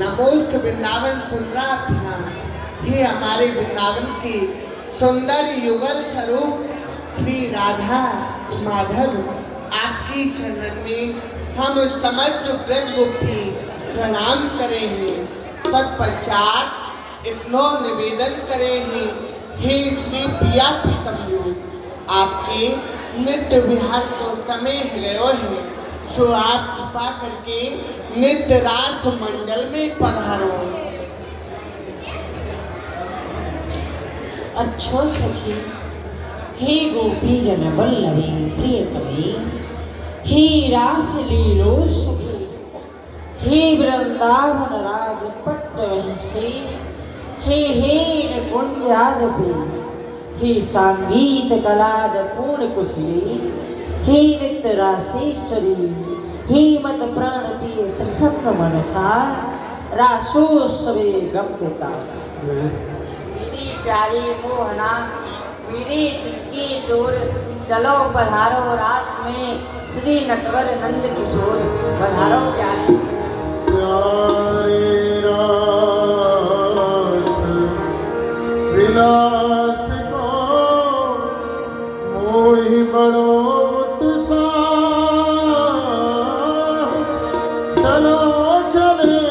नमोस्त वृंदावन सुंदरा हे हमारे वृंदावन के सुंदर युगल स्वरूप श्री राधा माधव, आपकी चरणन में हम समस्त ब्रज गोपी प्रणाम करे हैं। तत्पश्चात इतना निवेदन करे हैं, हे श्री प्रिया प्रीतम, आपके नित्य विहार को समय गयो है, सो आप कृपा करके नित्य राज मंडल में पधारो। अच्छो सखी, हे गोपी जन वल्लभी प्रियतमे, हे रास लीलो सखी, हे वृंदावन राज पट्टवंशी, हे निकुंजादपि, हे संगीत कलाद पूर्ण कुशली, हे नित्य रासेश्वरी, हे मत प्राण प्रिय प्रसन्न मनसा, रासोत्सवे गम्यता। मेरी प्यारी मोहना, मेरी चुटकी चोर, चलो पधारो रास में, श्री नटवर नंद किशोर पधारो प्यारे। प्यारे रास विलास को मोहि बड़ो उत्साह, चलो चले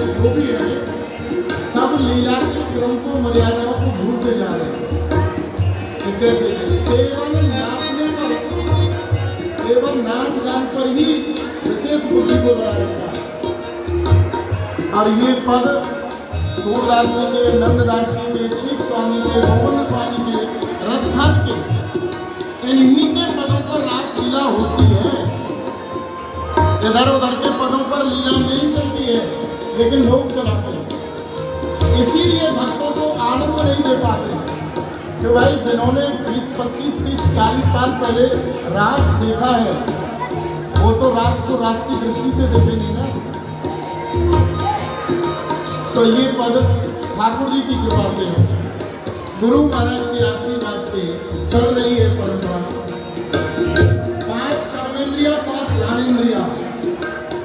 जो भी है, सब लीला की क्रम को मर्यादाओं को भूलते जा रहे हैं। कि कैसे केवल नाचने पर, केवल नाच गान पर ही विशेष बुद्धि को लगा रखा है। और ये पद सूरदास जी के, नंददास जी के, ठीक स्वामी के, गोविंद स्वामी के, रसहर के, इन्हीं के पदों पर रासलीला होती है। इधर उधर के पदों पर लीला नहीं चलती है, लेकिन लोग चलाते हैं। इसीलिए भक्तों को आनंद नहीं दे पाते कि भाई जिन्होंने 20, 25, 30, 40 साल पहले रास देखा है, वो तो रास को रास की दृष्टि से देखेंगे ना। तो ये पद ठाकुर जी की कृपा से है, गुरु महाराज के आशीर्वाद से चल रही है परंपरा। 5 कर्मेंद्रिया, 5 ज्ञानेंद्रिया।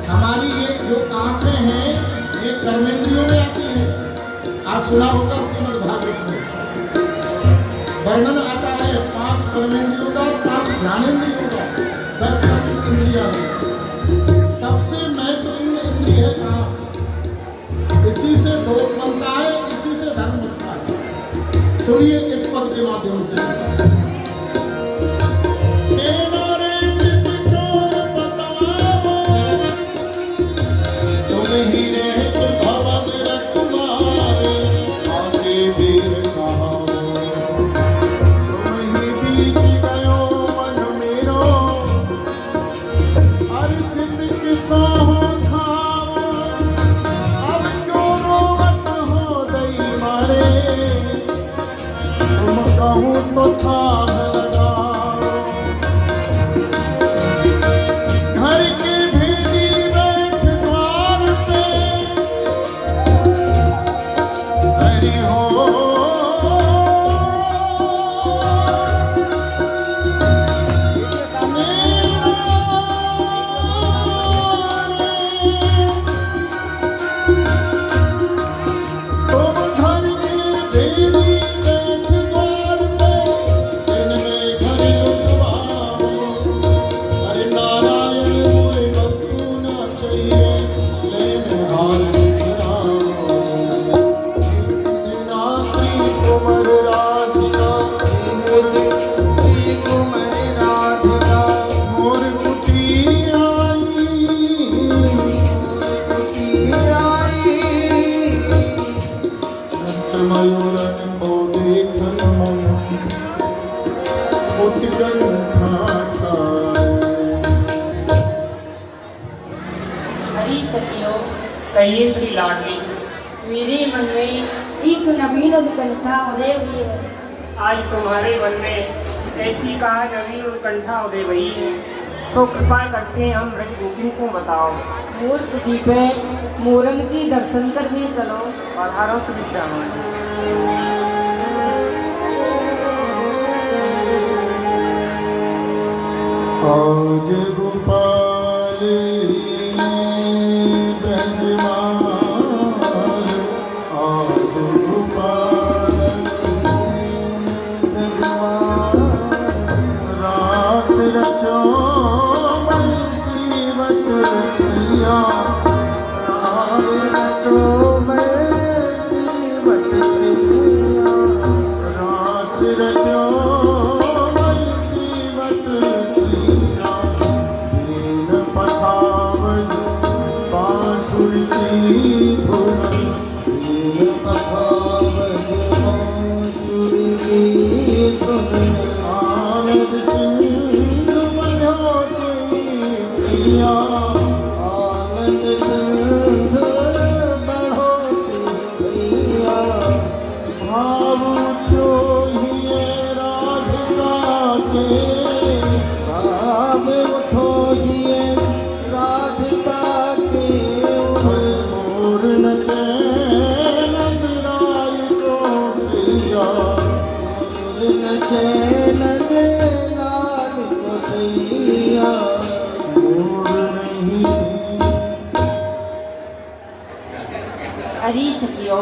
हमारी ये जो आंखें हैं, ये कर्मेंद्रियों में आती हैं। आज सुना होगा श्रीमद् भागवत में वर्णन आता है 5 कर्मेंद्रियों का, 5 ज्ञानेंद्रियों का, 10 कर्मेंद्रिया। सबसे महत्वपूर्ण इंद्रिय है कान। इसी से दोष बनता है, इसी से धर्म बनता है। सुनिए इस पद के माध्यम से। तुम ही रहत भवन रखवारे, आगे वीर कहाओ। तुम ही बीच गयो मन मेरो, हर चित किसा खाओ। अब क्यों रोवत हो दई मारे, तुम कहूँ तो थाह लगाओ। घर के भेदी बैठ द्वार पे, हरि हो। तुम घर के भेदी बैठ द्वार पे, जिनमें घर लुटवाओ। अरे नारायण कोई वस्तु न चाहिए, लेने हार बिखराओ। श्री कुमार राधिका, श्री कुमार राधिका, मोर कुटी आई। रक्त मयूरन को देखन मन, उत्कंठा छाए। हरी सखियो, कहिए श्री लाडली। मेरे मन में एक नवीन उत्कंठा उदय हुई है। आज तुम्हारे मन में ऐसी कहा नवीन उत्कंठा उदय हुई है, तो कृपा करके हम ब्रजगोपिन को बताओ। मोर कुटी पे मोरन की दर्शन करने चलो। पधारो श्री श्यामा जी। आज गोपाल ब्रजमान, आज गोपाल ब्रजमान। रास रचो बंसी बटैया, रास रचो बंसी बटैया। रास रचो बंसी बटैया, वीर पठावज बांसुरी की धुन। वीर पठावज बांसुरी की धुन। आनंद सिंधु बन्यो तेरी प्रिया, आनंद सिंधु बन्यो तेरी प्रिया। भाव चोहिए राधिका के, भाव उठोहिए राधिका के। मोर नचे नंदराय को प्रिया, मोर नचे नंदलाल को प्रिया। मोर नहीं हरी सखियो,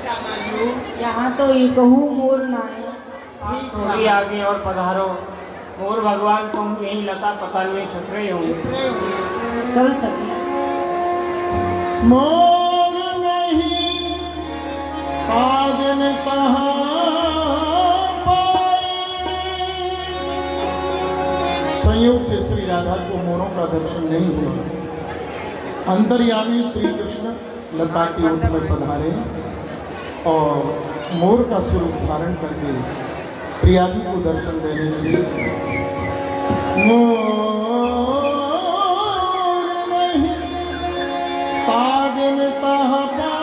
श्यामायु, यहाँ तो एक मोर ना है। आप थोड़ी आगे और पधारो। मोर भगवान तुम यही लता पताल में छुप रहे होंगे। चल सखी। मोर नहीं काजन कहाँ पाए। संयोग से श्री राधा को मोरों का दर्शन नहीं हुआ। अंतर्यामी श्री कृष्ण लता की ओट में पधारे और मोर का स्वरूप धारण करके प्रियादी को दर्शन देने लगे। मोर नहीं काजन कहाँ पाए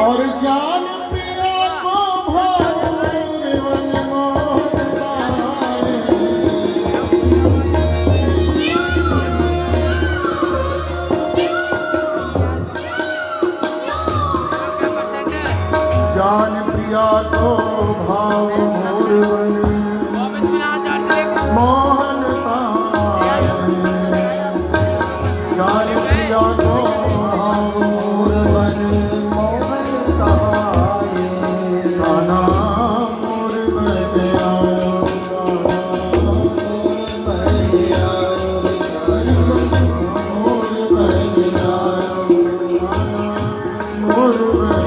और जान प्रिया को भावे वन मोर पाए। जान प्रिया को भाव मोरवन मोहन पाए। जान प्रिया को भाव मोरवन मोहन पाए। गाना मोर बन आयो मोर बन आयो मोर बन आयो मोर बन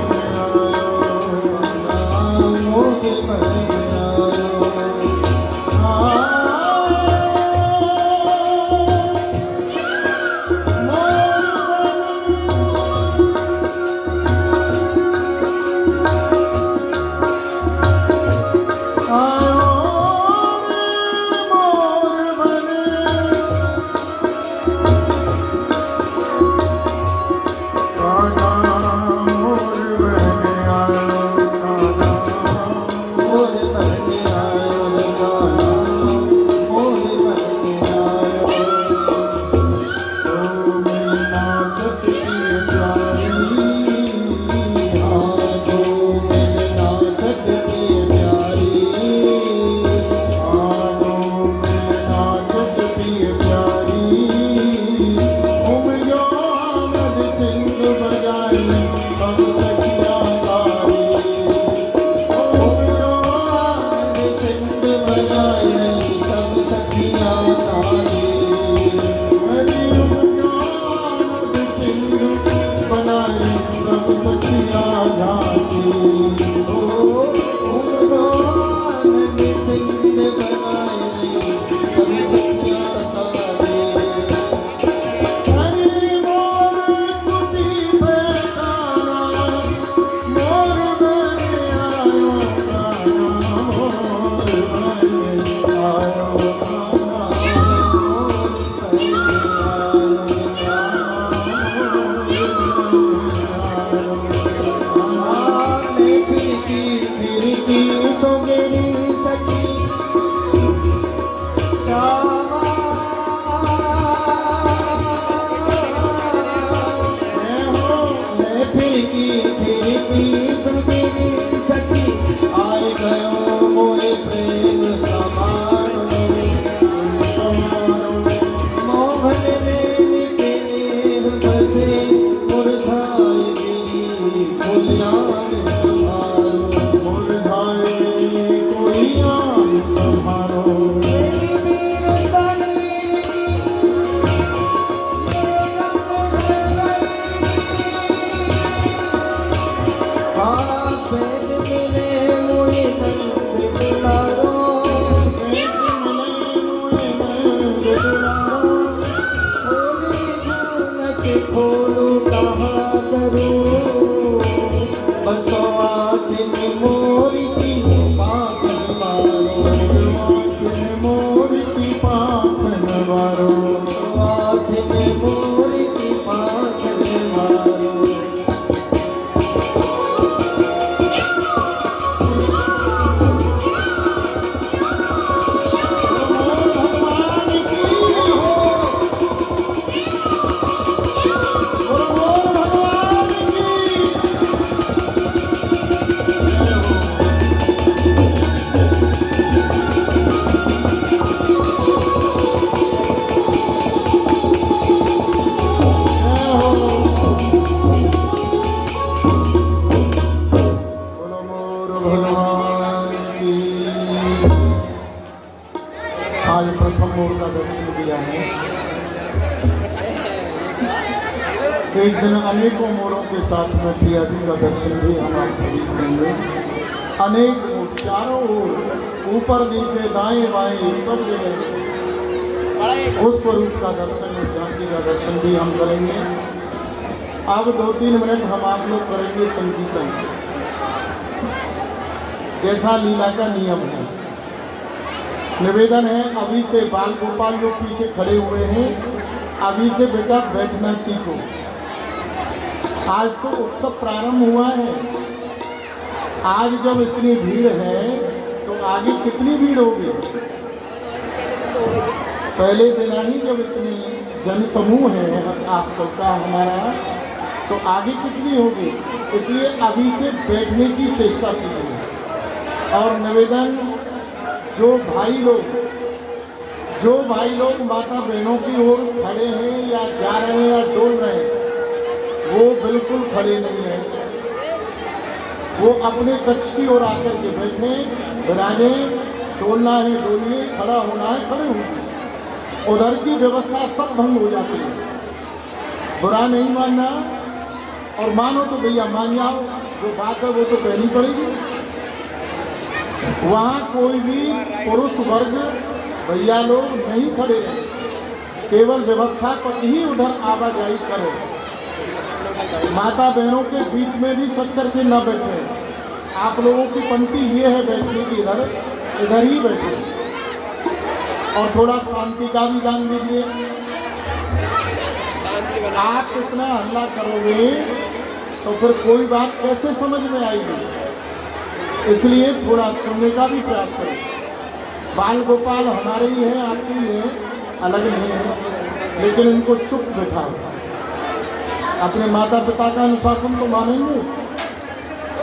एक दिन अनेकों मोड़ों के साथ में प्रिया जी का दर्शन भी हम आप सभी करेंगे। अनेक चारों ओर, ऊपर नीचे दाएं बाएं सब जगह उस स्वरूप का दर्शन, उस झांकी का दर्शन भी हम करेंगे। अब 2-3 मिनट हम आप लोग करेंगे संकीर्तन, जैसा लीला का नियम है। निवेदन है अभी से बाल गोपाल जो पीछे खड़े हुए हैं, अभी से बेटा बैठना सीखो। आज तो उत्सव प्रारंभ हुआ है, आज जब इतनी भीड़ है तो आगे कितनी भीड़ होगी। पहले दिन ही जब इतने जन समूह है आप सबका हमारा, तो आगे कितनी होगी। इसलिए अभी से बैठने की चेष्टा कीजिए। और निवेदन, जो भाई लोग माता बहनों की ओर खड़े हैं या जा रहे हैं या डोल रहे हैं, वो बिल्कुल खड़े नहीं हैं। वो अपने कक्ष की ओर आकर के बैठे, विराजे। डोलना है डोलिए, खड़ा होना है खड़े होइए। उधर की व्यवस्था सब भंग हो जाती है। बुरा नहीं मानना, और मानो तो भैया मान जाओ, जो बात है वो तो कहनी पड़ेगी। वहाँ कोई भी पुरुष वर्ग भैया लोग नहीं खड़े हैं, केवल व्यवस्था पर ही उधर आवाजाही करो। माता बहनों के बीच में भी सट करके न बैठे। आप लोगों की पंक्ति ये है बैठने की, इधर ही बैठे। और थोड़ा शांति का भी ध्यान दीजिए। आप इतना हल्ला करोगे तो फिर कोई बात कैसे समझ में आएगी। इसलिए थोड़ा सुनने का भी प्रयास करें। बाल गोपाल हमारे ही हैं, आपके ही हैं, अलग नहीं है, लेकिन इनको चुप बैठाओ। अपने माता पिता का अनुशासन तो मानेंगे,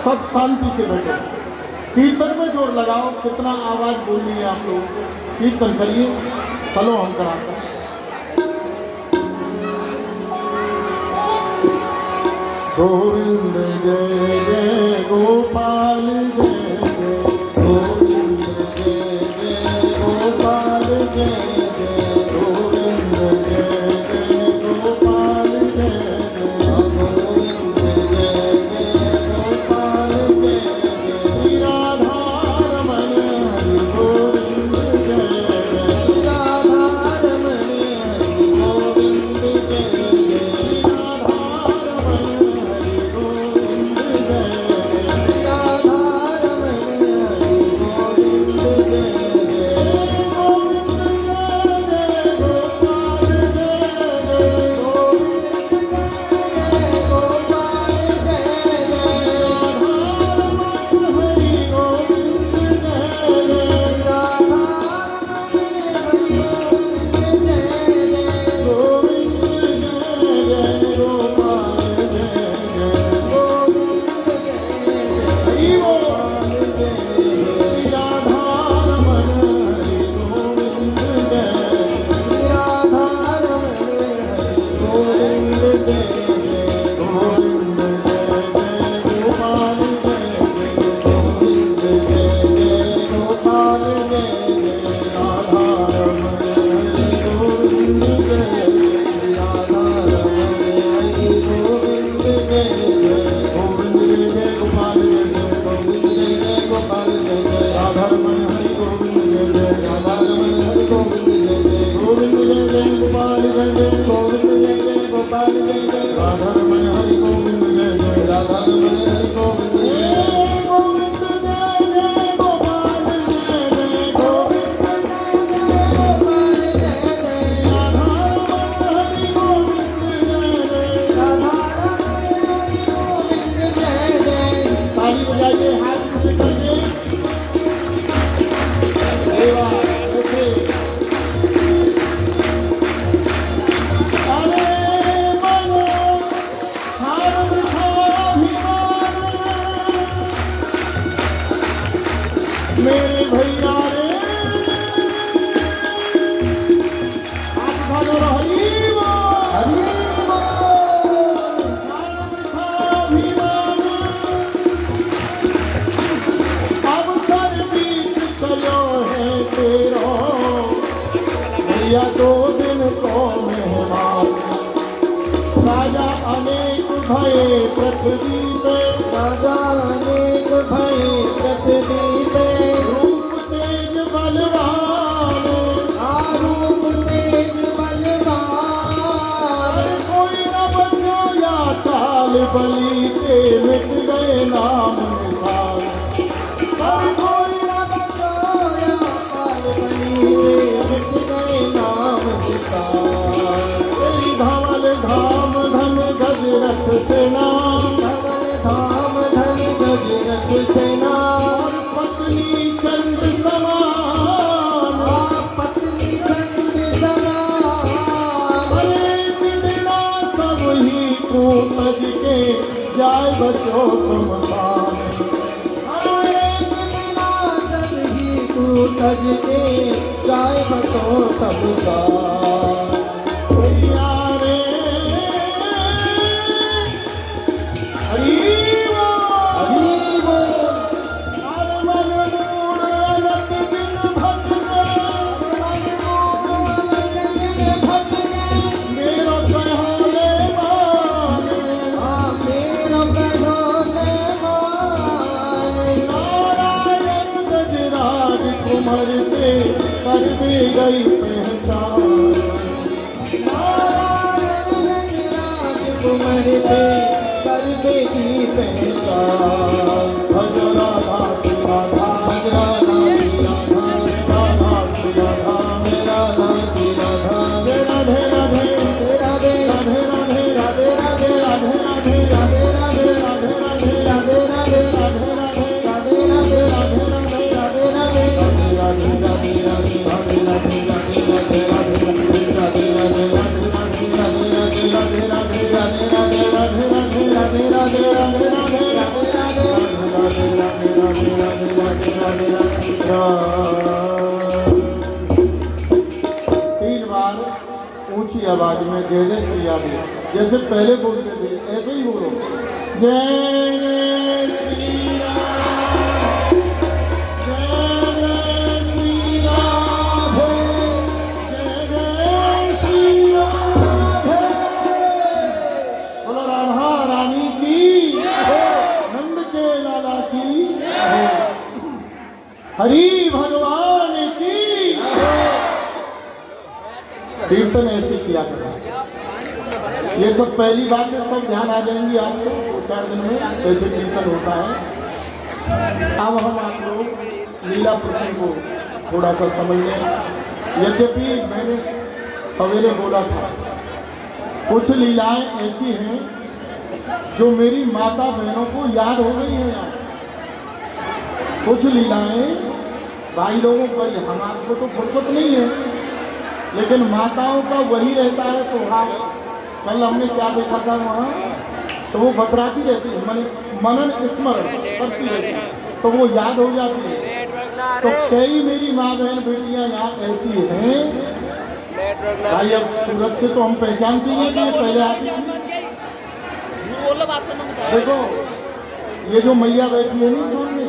सब शांति से बैठो। कीर्तन में जोर लगाओ, कितना आवाज बोलनी है आप लोग। कीर्तन करिए, चलो हम कराते हैं। गोविंद जय जय गोपाल जय जय, गोविंद जय जय गोपाल जय जय, गोविंद जय जय गोपाल जय जय, गोविंद जय जय गोपाल जय जय। श्री राधा रमण हरि गोविंद जय जय, श्री राधा रमण हरि गोविंद जय जय, श्री राधा रमण हरि गोविंद जय जय, श्री राधा रमण हरि गोविंद जय जय, गोविंद जय जय गोपाल जय जय, गोविंद जय जय गोपाल जय जय, राधा रमण हरि गोविंद जय जय, राधा रमण हरि गोविंद जय जय, गोविंद जय जय गोपाल जय जय, गोविंद जय जय हरि गोपाल जय जय, श्री राधा रमण हरि गोविंद जय जय, श्री राधा रमण हरि गोविंद जय जय, गोविंद जय जय गोपाल जय जय, गोविंद जय जय गोपाल जय जय, राधा रमण हरि गोविंद जय जय, राधा रमण हरि गोविंद जय जय, गोविंद जय जय गोपाल जय जय, गोविंद जय जय गोपाल जय जय, राधा रमण हरि गोविंद जय जय, राधा रमण हरि गोविंद जय जय, गोविंद जय जय गोपाल जय जय, गोविंद जय जय गोपाल जय जय, राधा रमण हरि गोविंद जय जय, राधा रमण हरि गोविंद जय जय, गोविंद जय जय गोपाल जय जय, गोविंद जय जय गोपाल जय जय, राधा रमण हरि गोविंद जय जय, राधा रमण हरि गोविंद जय जय। ताली बजाइए, हाथ ऊंचे करके। देवा उठे। अरे मनो पाल बलि के मिट गए नाम निशान। और कोई न बचाया पाल बलि के मिट गए नाम निशान। तेरी धवल धाम धन गजरथ सेना, धवल धाम धन गजरथ सेना। और पत्नी चंद्र समान, पत्नी चंद्र समान। अनेक दिना सब ही को तज के जाय बचो समसान। अनेक दिना सब ही तू तज के जाय बचो समसान। यारे हरि बोल, हर मन मूढ़ अनत दिन भजने, मेरो कहोले माने, नारायण गजराज कुंवर से कर भी गई पहचान। कुंवर से कर बेगी पहचान। भज राधा राधा, भज राधा राधा राधा, राधा श्री राधा। राधे राधे, राधे राधे राधे राधे, राधे राधे राधे राधे, राधे राधे राधे राधे, राधे राधे राधे राधे, राधे राधे राधे राधे तीन बार ऊंची आवाज में जय जय श्री राधे, जैसे पहले बोलते थे ऐसे ही बोलो। जय जय श्री राधे, जय जय श्री राधे, जय जय श्री राधे। बोलो राधा रानी की, नंद के लाला की, हरि भगवान की। कीर्तन ऐसे किया करो। ये सब पहली बात है, सब ध्यान आ जाएंगी आपको 2-4 दिन में कैसे कीर्तन होता है। अब हम आप लोग लीला प्रसंग को थोड़ा सा समझ लें। यद्यपि मैंने सवेरे बोला था कुछ लीलाएं ऐसी हैं जो मेरी माता बहनों को याद हो गई हैं। यार कुछ लीलाएं भाई लोगों पर, हमारे को तो फुर्सत नहीं है, लेकिन माताओं का वही रहता है स्वभाव। कल हमने क्या देखा था वहाँ, तो वो बतराती रहती है, मनन स्मरण करती रहती है, तो वो याद हो जाती है। तो कई मेरी माँ बहन बेटियाँ यहाँ ऐसी हैं भाई, अब सूरत से तो हम पहचानती हैं कि ये पहले आती थी। देखो ये जो मैया बैठी है ना सामने,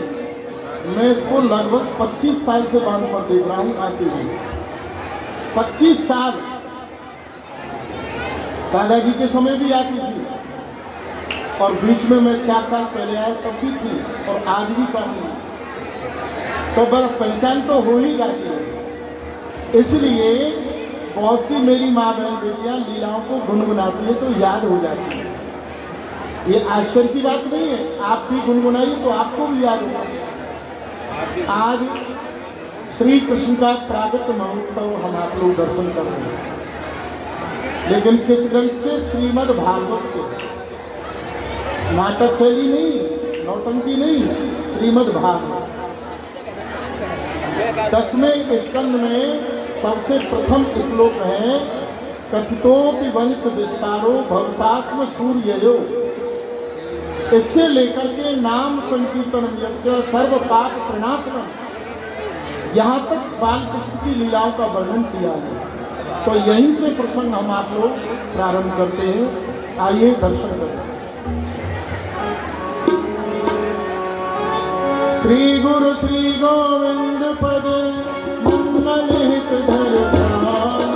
मैं इसको लगभग 25 साल से बांध पर देख रहा हूँ आती हुई। 25 साल। दादाजी के समय भी आती थी, और बीच में मैं 4 साल पहले आया तब भी थी, और आज भी सामने। तो बस पहचान तो हो ही जाती है। इसलिए बहुत सी मेरी माँ बहन बेटियाँ लीलाओं को गुनगुनाती है तो याद हो जाती है। ये आश्चर्य की बात नहीं है, आप भी गुनगुनाइए तो आपको भी याद होगा। आज श्री कृष्ण का प्रागट्य महोत्सव हम आप लोग दर्शन कर रहे हैं, लेकिन किस ग्रंथ से? श्रीमद् भागवत से। नाटक शैली नहीं, नौटंकी नहीं, श्रीमद् भागवत। 10वें स्कंद में सबसे प्रथम श्लोक है, कथितोपि वंश विस्तारो भवतास्म सूर्ययो। इससे लेकर के नाम संकीर्तन यस्य सर्व पाप प्रणाशनम, यहाँ तक बाल कृष्ण की लीलाओं का वर्णन किया है। तो यहीं से प्रसंग हम आप लोग प्रारंभ करते हैं। आइए दर्शन करें। श्री गुरु श्री गोविंद पद मंगल हित धर ध्यान,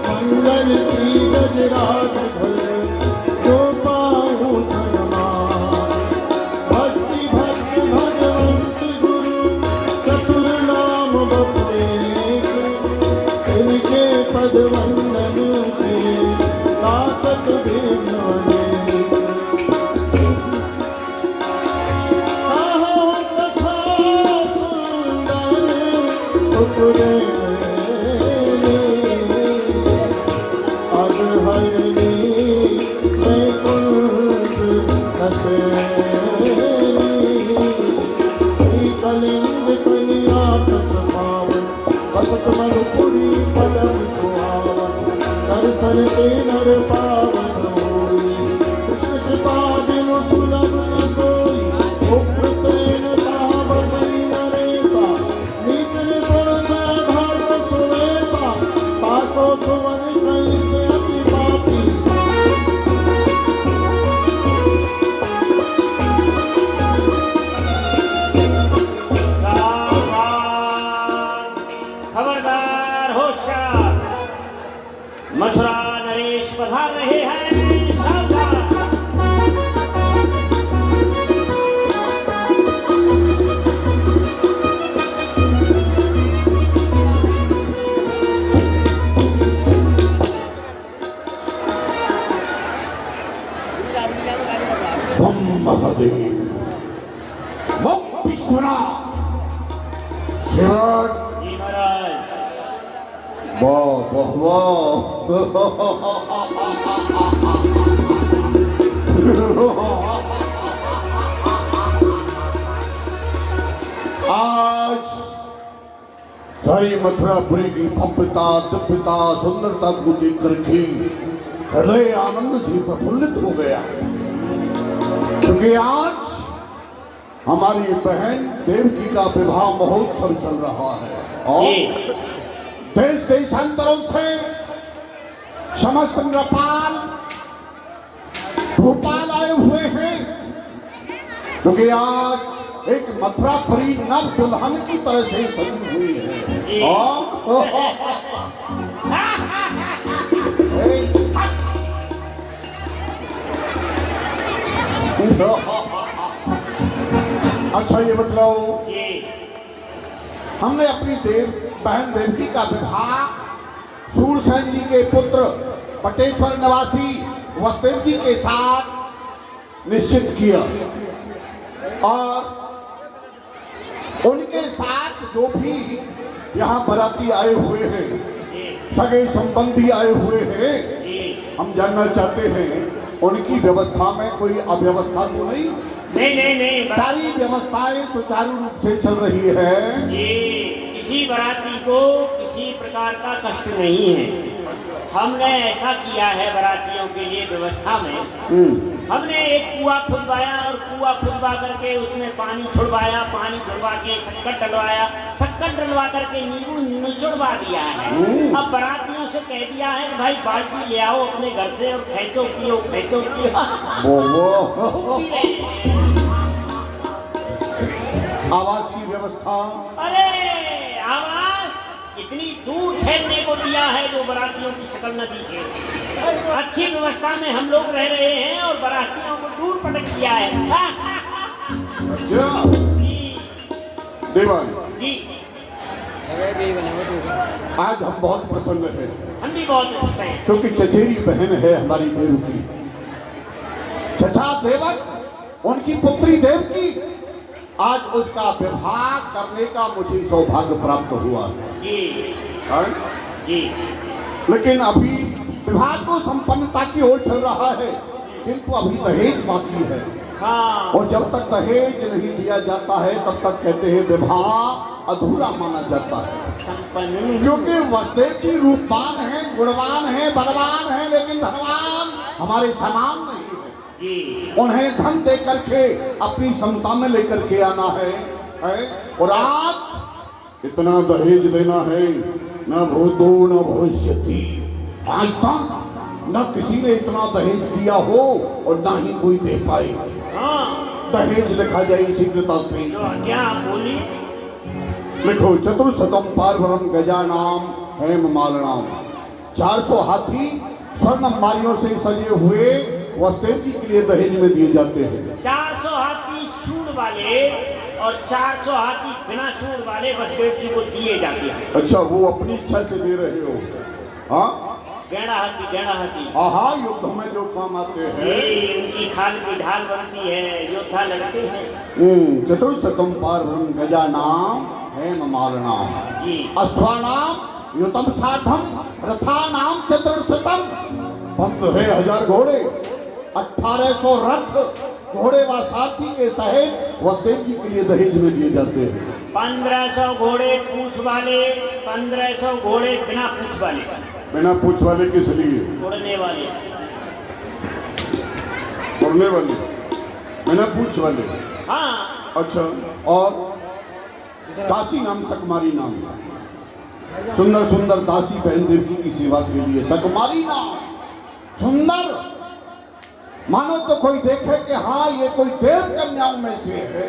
मंगल श्री गजराज धर जो पाहु सन्मान। भक्ति भक्त भगवंत गुरु चतुर नाम बपुएक, इनके पद वंदन के दासत भेजने। नर पावन होई, कृष्ण कृपा बिनु सुलभ न सोई। उग्रसेन कहा बसई नरेसा, नीत निपुण से धार सुरेसा। ताको सुवन कई से अति पापी, खबरदार होशियार, मथुरा नरेश पधार रहे हैं, सावधान। बम महादेव, बम विश्वनाथ, शिवराज। जी महाराज। वाह वाह वाह। आज सारी मथुरापुरी की भव्यता, दिव्यता, सुंदरता को देख करके हृदय आनंद से प्रफुल्लित हो गया, क्योंकि आज हमारी बहन देवकी का विवाह महोत्सव चल रहा है और देश देशांतरों से समस्त नृपाल भोपाल आए हुए हैं, क्योंकि आज एक मथुरापुरी नव दुल्हन की तरह से सजी हुई है। अच्छा ये बताओ, हमने अपनी बहन देवकी का विवाह सूरसेन जी के पुत्र पटेश्वर निवासी वसुदेव जी के साथ निश्चित किया और उनके साथ जो भी यहाँ बाराती आए हुए हैं, सगे संबंधी आए हुए हैं, हम जानना चाहते हैं उनकी व्यवस्था में कोई अव्यवस्था तो नहीं? नहीं, सारी व्यवस्थाएं सुचारू रूप से चल रही है। किसी बाराती को किसी प्रकार का कष्ट नहीं है। हमने ऐसा किया है बारातियों के लिए व्यवस्था में, हमने एक कुआं खुदवाया और कुआं खुदवा करके उसमें पानी छुड़वाया, पानी छुड़वा के शक्कर डलवाया, शक्कर डलवा करके नींबू निचुड़वा दिया है। अब बारातियों से कह दिया है कि भाई बाल्टी ले आओ अपने घर से और खेचो पियो, खेचो पियो। आवास की व्यवस्था, अरे आवास इतनी दूर ठहरने को दिया है जो बारातियों की शक्ल न दिखे। अच्छी व्यवस्था में हम लोग रह रहे हैं और बारातियों को दूर पटक दिया है। देवान जी, आज हम बहुत प्रसन्न हैं, हम भी बहुत खुश हैं, क्योंकि चचेरी बहन है हमारी देवकी। चचा देवक, उनकी पुत्री देवकी, आज उसका विवाह करने का मुझे सौभाग्य प्राप्त हुआ जी है। जी, लेकिन अभी विवाह तो संपन्नता की ओर चल रहा है, किंतु अभी दहेज बाकी है। हाँ, और जब तक दहेज नहीं दिया जाता है तब तक कहते हैं विवाह अधूरा माना जाता है। संपन्न क्योंकि वसुदेव जी रूपवान है, गुणवान है, बलवान है, लेकिन भगवान हमारे समान नहीं है। जी, उन्हें धन दे करके अपनी समता में लेकर के आना है? और आज इतना दहेज देना है, न भूतो न भविष्यति। आज तक न किसी ने इतना दहेज दिया हो और ना ही कोई दे पाए। हाँ, दहेज लिखा जाए शीघ्रता से। जो क्या बोली? लिखो, चतुर्शतम पार्वरम गजानाम हेम मालनाम। 400 हाथी स्वर्ण मालियों से सजे हुए वसुदेव जी के लिए दहेज में दिए जाते हैं। 400 हाथी सूंड वाले और 400 हाथी बिना सूंड वाले वसुदेव जी को दिए जाते हैं। अच्छा, वो अपनी इच्छा से दे रहे हो? हाँ, गहना हाथी। हाँ, युद्ध में जो काम आते हैं, ये उनकी खाल की ढाल बनती है, योद्धा लगते हैं। चतुर्शतम पार्वरम गजानाम हेम मालनाम। जी, अश्वानाम युतम साठम, रथानाम चतुर्शतम। 15,000 घोड़े, 1800 रथ, घोड़े व साथी के सहित वसुदेव जी के लिए दहेज में दिए जाते हैं। 1500 घोड़े पूंछ वाले, 1500 घोड़े बिना पूंछ वाले। बिना पूछ वाले किस लिए? उड़ने वाले। उड़ने वाले, बिना पूछ वाले। हाँ। अच्छा, और दासी नाम सकमारी नाम, सुंदर सुंदर दासी बहन देवकी की सेवा के लिए सकमारी नाम सुंदर, मानो तो कोई देखे कि हाँ ये कोई देव कन्याओं में से है।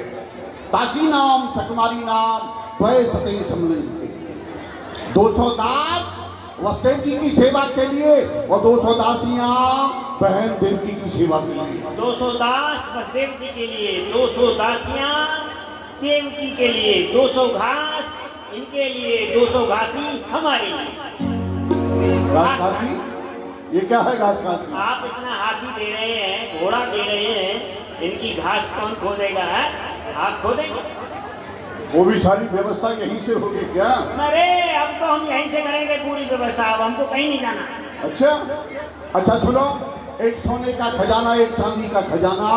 दासी नाम सकमारी नाम वह सतई सम्मिलित 200 दास वसुदेव जी की सेवा के लिए और 200 दासियां बहन देवकी की सेवा के लिए। 200 दास वसुदेव जी के लिए, 200 दासियां देवकी के लिए, 200 घास इनके लिए, 200 घासी हमारे लिए। घास घासी, ये क्या है घास घासी? आप इतना हाथी दे रहे हैं, घोड़ा दे रहे हैं, इनकी घास कौन खोदेगा? है आप खोदेंगे? वो भी सारी व्यवस्था यहीं से होगी क्या? अरे अब तो हम यहीं से करेंगे पूरी व्यवस्था, अब हमको कहीं नहीं जाना। अच्छा अच्छा, सुनो, एक सोने का खजाना, एक चांदी का खजाना,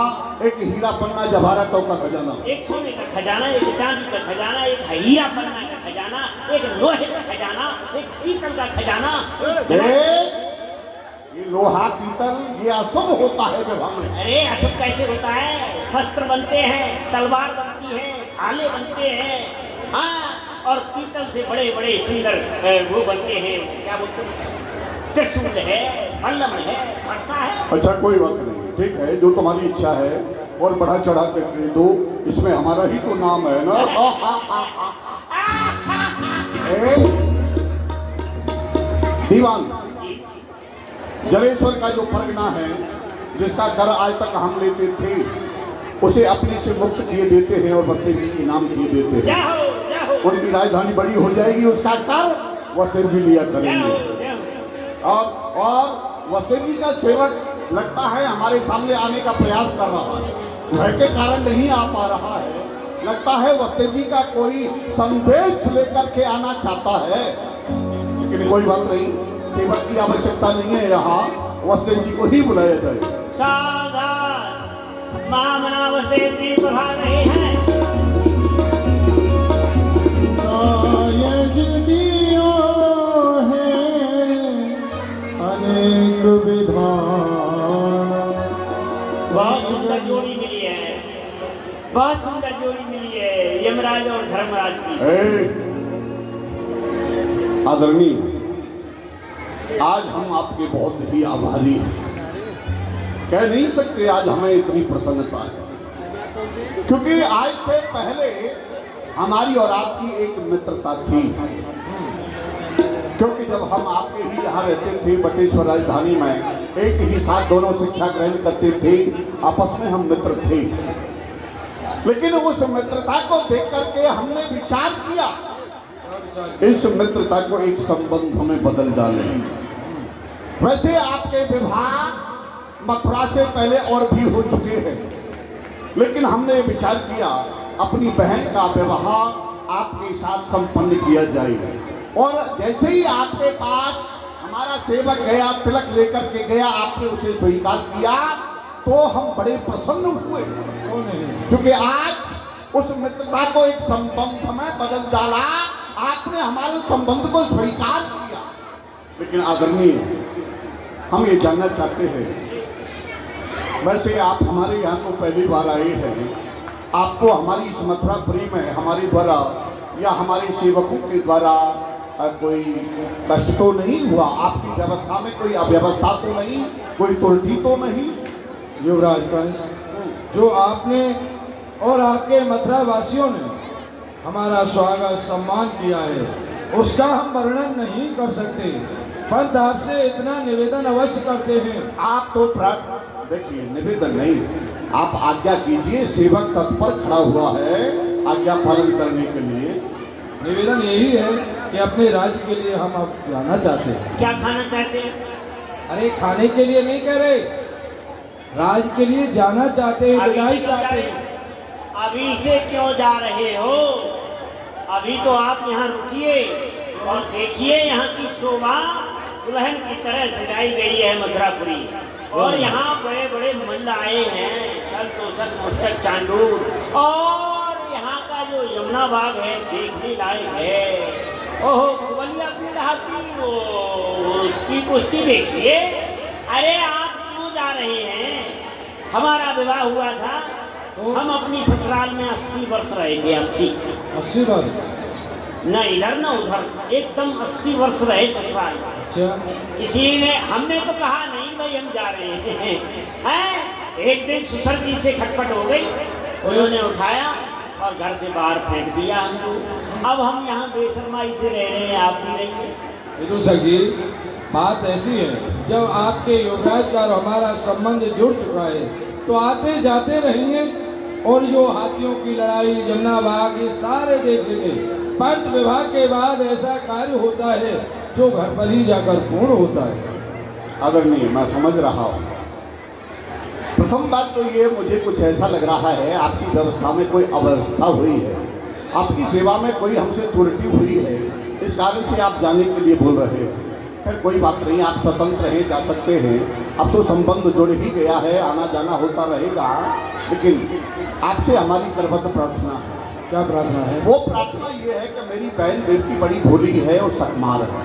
एक हीरा पन्ना जवाहरातों का खजाना। एक सोने का खजाना, एक चांदी का खजाना, एक हीरा पन्ना का खजाना, एक लोहे का खजाना, एक पीतल का खजाना। ये लोहा पीतल ये अशुभ होता है विवाह में। अरे अशुभ कैसे होता है? शस्त्र बनते हैं, तलवार बनती है, भाले बनते हैं, हाँ, और पीतल से बड़े बड़े सुंदर वो बनते हैं, क्या बोलते हैं, त्रिशूल है, मल्लम है, फरसा है। अच्छा कोई बात नहीं, ठीक है, जो तुम्हारी इच्छा है और बढ़ा चढ़ा कर दो, इसमें हमारा ही तो नाम है ना। दीवान जलेश्वर का जो परगना है, जिसका कर आज तक हम लेते थे, उसे अपने से मुक्त किए देते हैं और वसुदेव जी के नाम किए देते हैं। जाओ। उनकी राजधानी बड़ी हो जाएगी, उसका कर वसुदेव जी लिया करेंगे। और वसुदेव जी का सेवक लगता है हमारे सामने आने का प्रयास कर रहा है, भय के कारण नहीं आ पा रहा है। लगता है वसुदेव जी का कोई संदेश लेकर के आना चाहता है, लेकिन कोई बात नहीं, सेवक की आवश्यकता नहीं है, यहाँ वसुदेव जी को ही बुलाया जाए। सावधान, महामना वसुदेव जी प्रभा नहीं है। अनेक विधान, बहुत सुंदर जोड़ी मिली है, बहुत सुंदर जोड़ी मिली है, यमराज और धर्मराज की। आदरणीय, आज हम आपके बहुत ही आभारी हैं। कह नहीं सकते आज हमें इतनी प्रसन्नता है, क्योंकि आज से पहले हमारी और आपकी एक मित्रता थी। क्योंकि जब हम आपके ही यहाँ रहते थे बटेश्वर राजधानी में, एक ही साथ दोनों शिक्षा ग्रहण करते थे, आपस में हम मित्र थे। लेकिन उस मित्रता को देख करके हमने विचार किया, इस मित्रता को एक संबंध में बदल डालें। वैसे आपके विवाह मथुरा से पहले और भी हो चुके हैं, लेकिन हमने विचार किया अपनी बहन का विवाह आपके साथ संपन्न किया जाए। और जैसे ही आपके पास हमारा सेवक गया, तिलक लेकर के गया, आपने उसे स्वीकार किया, तो हम बड़े प्रसन्न हुए, क्योंकि आज उस मित्रता को एक संबंध में बदल डाला, आपने हमारे संबंध को स्वीकार किया। लेकिन आदरणीय, हम ये जानना चाहते हैं, वैसे आप हमारे यहाँ तो पहली बार आए हैं, आपको हमारी इस मथुरापुरी में हमारे द्वारा या हमारे सेवकों के द्वारा कोई कष्ट तो नहीं हुआ? आपकी व्यवस्था में कोई अव्यवस्था तो नहीं, कोई त्रुटि तो नहीं? युवराज कंस, जो आपने और आपके मथुरा वासियों ने हमारा स्वागत सम्मान किया है, उसका हम वर्णन नहीं कर सकते। पंत आपसे इतना निवेदन अवश्य करते हैं। आप तो देखिए, निवेदन नहीं, आप आज्ञा कीजिए, सेवक तत्पर खड़ा हुआ है आज्ञा पालन करने के लिए। निवेदन यही है कि अपने राज्य के लिए हम अब जाना चाहते हैं। क्या खाना चाहते हैं? अरे खाने के लिए नहीं कह रहे, राज्य के लिए जाना चाहते हैं, विदाई चाहते हैं। अभी से क्यों जा रहे हो? अभी तो आप यहाँ रुकिए और देखिए यहाँ की शोभा दुल्हन की तरह सजाई गई है मथुरापुरी। और यहाँ बड़े बड़े मल्ल आए हैं, सल तोषक मुस्तक चांदूर, और यहाँ का जो यमुना बाग है देखने लायक है। ओहो, ग्वालियर दुल्हा की वो उसकी कुश्ती देखिए। अरे आप क्यों जा रहे हैं? हमारा विवाह हुआ था, हम अपनी ससुराल में 80 वर्ष रहेंगे। 80 वर्ष? न इधर न उधर, एकदम 80 वर्ष रहे ससुराल। अच्छा। इसीलिए हमने तो कहा नहीं भाई हम जा रहे हैं। एक दिन ससुर जी से खटपट हो गई, उन्होंने उठाया और घर से बाहर फेंक दिया हमको। अब हम यहाँ बेशर्माई से रह रहे हैं, आप भी रहिए। विदूषक जी, बात ऐसी है, जब आपके युवराज का और हमारा संबंध जुड़ चुका है तो आते जाते रहेंगे, और जो हाथियों की लड़ाई, जमुना बाग, ये सारे देखेंगे। पंत विवाह के बाद ऐसा कार्य होता है जो घर पर ही जाकर पूर्ण होता है। आदरणीय, मैं समझ रहा हूँ। प्रथम बात तो ये, मुझे कुछ ऐसा लग रहा है आपकी व्यवस्था में कोई अव्यवस्था हुई है, आपकी सेवा में कोई हमसे त्रुटि हुई है, इस कारण से आप जाने के लिए बोल रहे हैं। फिर कोई बात नहीं, आप स्वतंत्र हैं, जा सकते हैं। अब तो संबंध जुड़ ही गया है, आना जाना होता रहेगा। लेकिन आपसे हमारी करबद्ध प्रार्थना है। क्या प्रार्थना है? वो प्रार्थना ये है कि मेरी बहन बेटी बड़ी भोली है और सकमार है।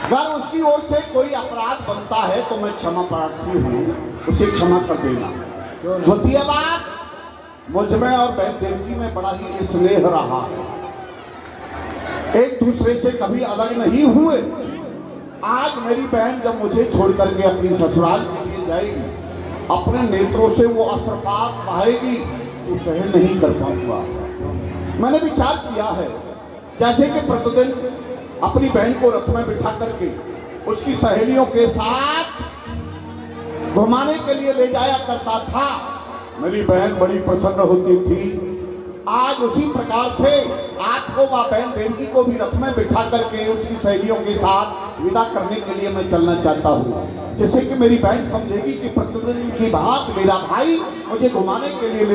अगर उसकी ओर से कोई अपराध बनता है तो मैं क्षमा प्रार्थी हूँ, उसे क्षमा कर देना। द्वितीय बात, मुझ में और बहन देवकी में बड़ा ही स्नेह रहा है, एक दूसरे से कभी अलग नहीं हुए। आज मेरी बहन जब मुझे छोड़ करके अपनी ससुराल के लिए जाएगी, अपने नेत्रों से वो अस्त्रपात बहाएगी तो सहन नहीं कर पाऊंगा। मैंने विचार किया है, जैसे कि प्रतिदिन अपनी बहन को रथ में बिठा करके उसकी सहेलियों के साथ घुमाने के लिए ले जाया करता था, मेरी बहन बड़ी प्रसन्न होती थी। आज उसी प्रकार से आपको व बहन देवकी को भी रथ में बिठा करके उसकी सहेलियों के साथ विदा करने के लिए मैं चलना चाहता हूँ, जिससे कि मेरी बहन समझेगी कि प्रतिदिन की बात मेरा भाई मुझे घुमाने के लिए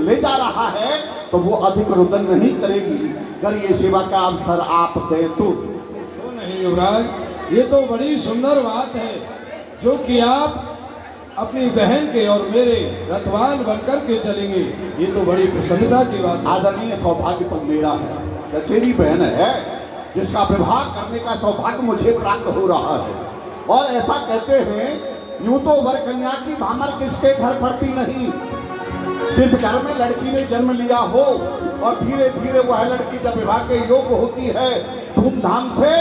ले जा रहा है, तो वो अधिक रुदन नहीं करेगी। अगर ये सेवा का अवसर आप दें तो नहीं युवराज, ये तो बड़ी सुंदर बात है जो कि आप अपनी बहन के और मेरे रथवान बनकर के चलेंगे, ये तो बड़ी प्रसन्नता की बात है। आदरणीय, सौभाग्य तो मेरा है, चचेरी बहन है जिसका विवाह करने का सौभाग्य मुझे प्राप्त हो रहा है। और ऐसा कहते हैं, यूं तो वर कन्या की भामर किसके घर पड़ती नहीं। जिस घर में लड़की ने जन्म लिया हो और धीरे धीरे वह लड़की जब विवाह के योग्य होती है, धूमधाम से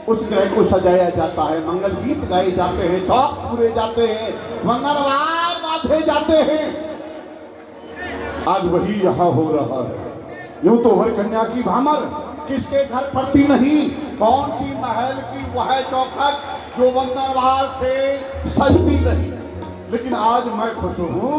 उस ग्रह को सजाया जाता है, मंगल गीत गाए जाते हैं, चौक पूरे जाते हैं, मंगलवार बांधे जाते हैं। आज वही यहाँ हो रहा है। यूं तो हर कन्या की भामर किसके घर पड़ती नहीं। कौन सी महल की वह चौखट जो मंगलवार से सजती नहीं। लेकिन आज मैं खुश हूँ।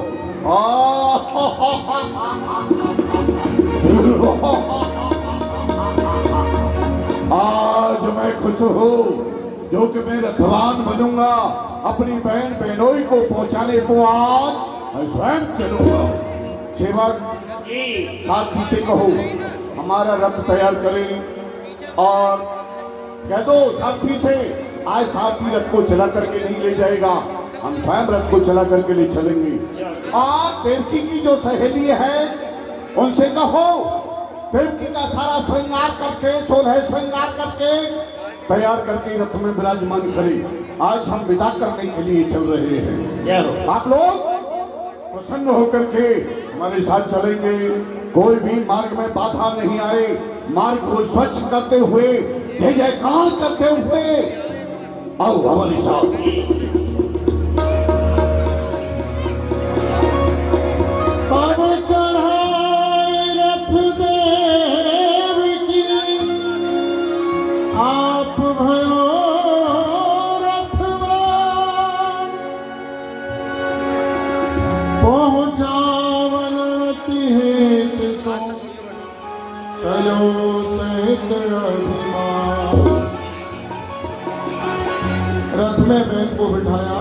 आज मैं खुश हूँ जो कि मैं रथवान बनूंगा। अपनी बहन बहनोई को पहुंचाने को आज मैं स्वयं चलूंगा। सेवक सारथी से कहो हमारा रथ तैयार करें और कह दो सारथी से, आज सारथी रथ को चला करके नहीं ले जाएगा, हम स्वयं रथ को चला करके ले चलेंगे। और देवकी की जो सहेली है उनसे कहो देवकी का सारा श्रृंगार करके, 16 श्रृंगार करके तैयार करके रथ में विराजमान करें। आज हम विदा करने के लिए चल रहे हैं। आप लोग प्रसन्न होकर के हमारे साथ चलेंगे। कोई भी मार्ग में बाधा नहीं आए। मार्ग को स्वच्छ करते हुए, जय जयकार करते हुए आओ हमारे साथ। आप भयो रथवान, पहुँचावन तिहेत सो चलो सहित अभिमान। रथ में बहन को बिठाया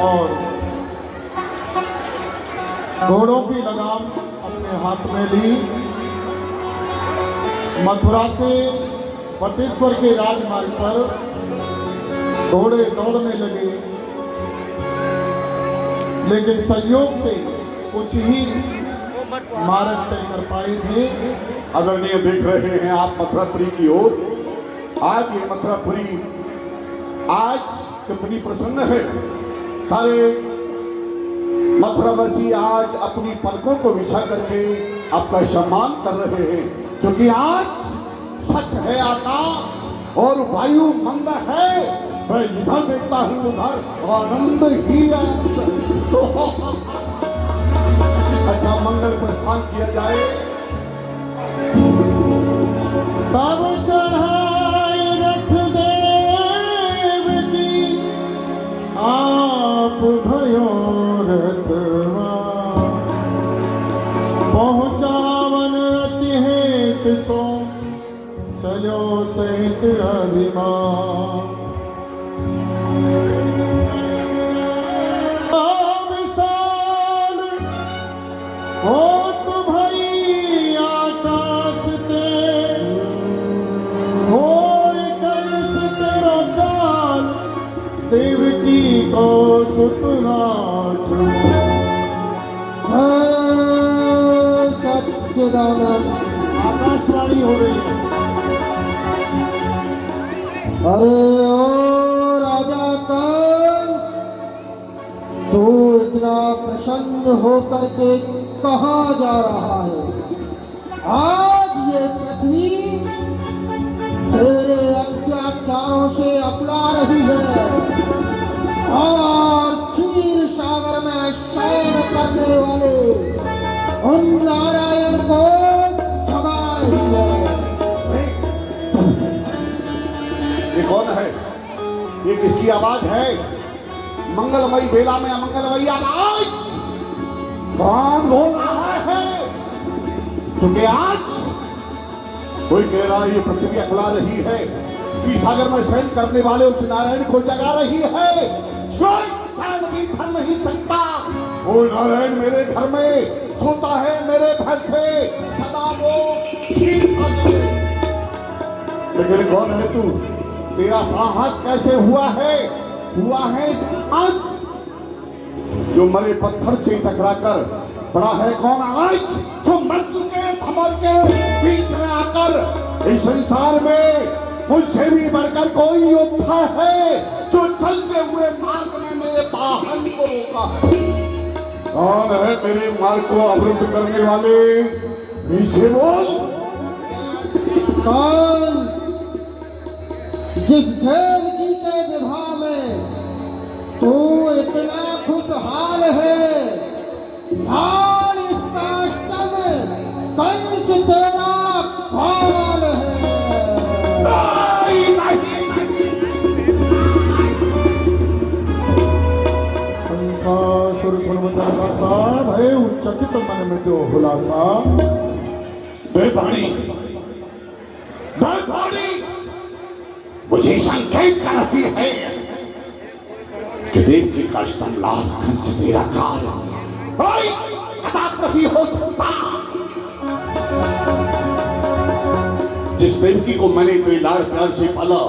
और घोड़ों की लगाम अपने हाथ में ली। मथुरा से बटेश्वर के राजमार्ग पर घोड़े दौड़ने लगे, लेकिन संयोग से कुछ ही मार्ग तय कर पाए थे। आदरणीय, देख रहे हैं आप मथुरापुरी की ओर आज ये मथुरापुरी आज कितनी प्रसन्न है। सारे मथुरावासी आज अपनी पलकों को बिछा करके आपका सम्मान कर रहे हैं, क्योंकि आज सच है आकाश और वायु मंद है। मैं जिधर देखता हूँ उधर आनंद ही आनंद। तो अच्छा मंगल प्रस्थान किया जाए। तब चढ़ाए रथ देव की आप भयो रथवा, पहुँचावन रति हेत सो चलो सहित अभिमान। विशाल हो तो भई आकाश ते, हो कैस तेरा काल देवकी को सुतनाथ। सच्चिदानंद आकाशवाणी हो रही है। अरे ओ राजा कंस, तू इतना प्रसन्न होकर के कहाँ जा रहा है? आज ये पृथ्वी तेरे अत्याचारों से अपना रही है और क्षीर सागर में शयन करने वाले उन नारायण को समा रही है। ये कौन है? ये किसकी आवाज है? मंगलमयी बेला में अमंगलमयी आवाज कौन बोल रहा है? क्योंकि आज कोई कह रहा है ये पृथ्वी अखला रही है, कि सागर में शयन करने वाले उस नारायण को जगा रही है। भी कर नहीं सकता। वो नारायण मेरे घर में सोता है, मेरे घर से सदा वो लेकिन कौन है तू? तेरा साहस कैसे हुआ है? हुआ है आज जो मरे पत्थर से टकराकर बड़ा है कौन आज? जो मृत्यु के भंवर के बीच में आकर इस संसार में मुझसे भी बढ़कर कोई योद्धा है जो चलते हुए मार्ग में मेरे वाहन को रोका है। कौन है मेरे मार्ग को अवरुद्ध करने वाले? इसे बोल। कौन जिस देवकी के विवाह में तू इतना खुशहाल है, हाल इस काष्ठ में कंस तेरा हाल है। कंसासुर सुनवता का भय उच्चकित मन में जो हुलासा। बेबानी मुझे संकेत कर रही है कि देव की का स्तंभलाल कंस तेरा काल नहीं हो सकता। जिस देवकी को मैंने कोई लाड़ प्यार से पाला,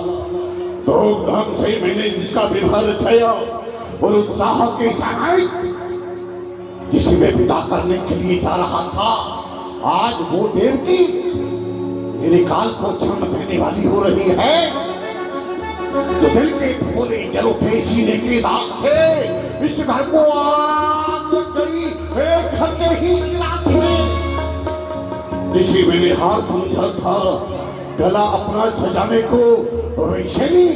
धूमधाम से मैंने जिसका विवाह रचाया और उत्साह के साथ जिसे मैं विदा करने के लिए जा रहा था, आज वो देवकी मेरे काल को जन्म देने वाली हो रही है। तो दिल के भोले जलो पे सीने के दाग से इस घर को आग लग गई, एक खत्ते ही रात में जिसे मैंने हार समझा था गला अपना सजाने को, वैसे ही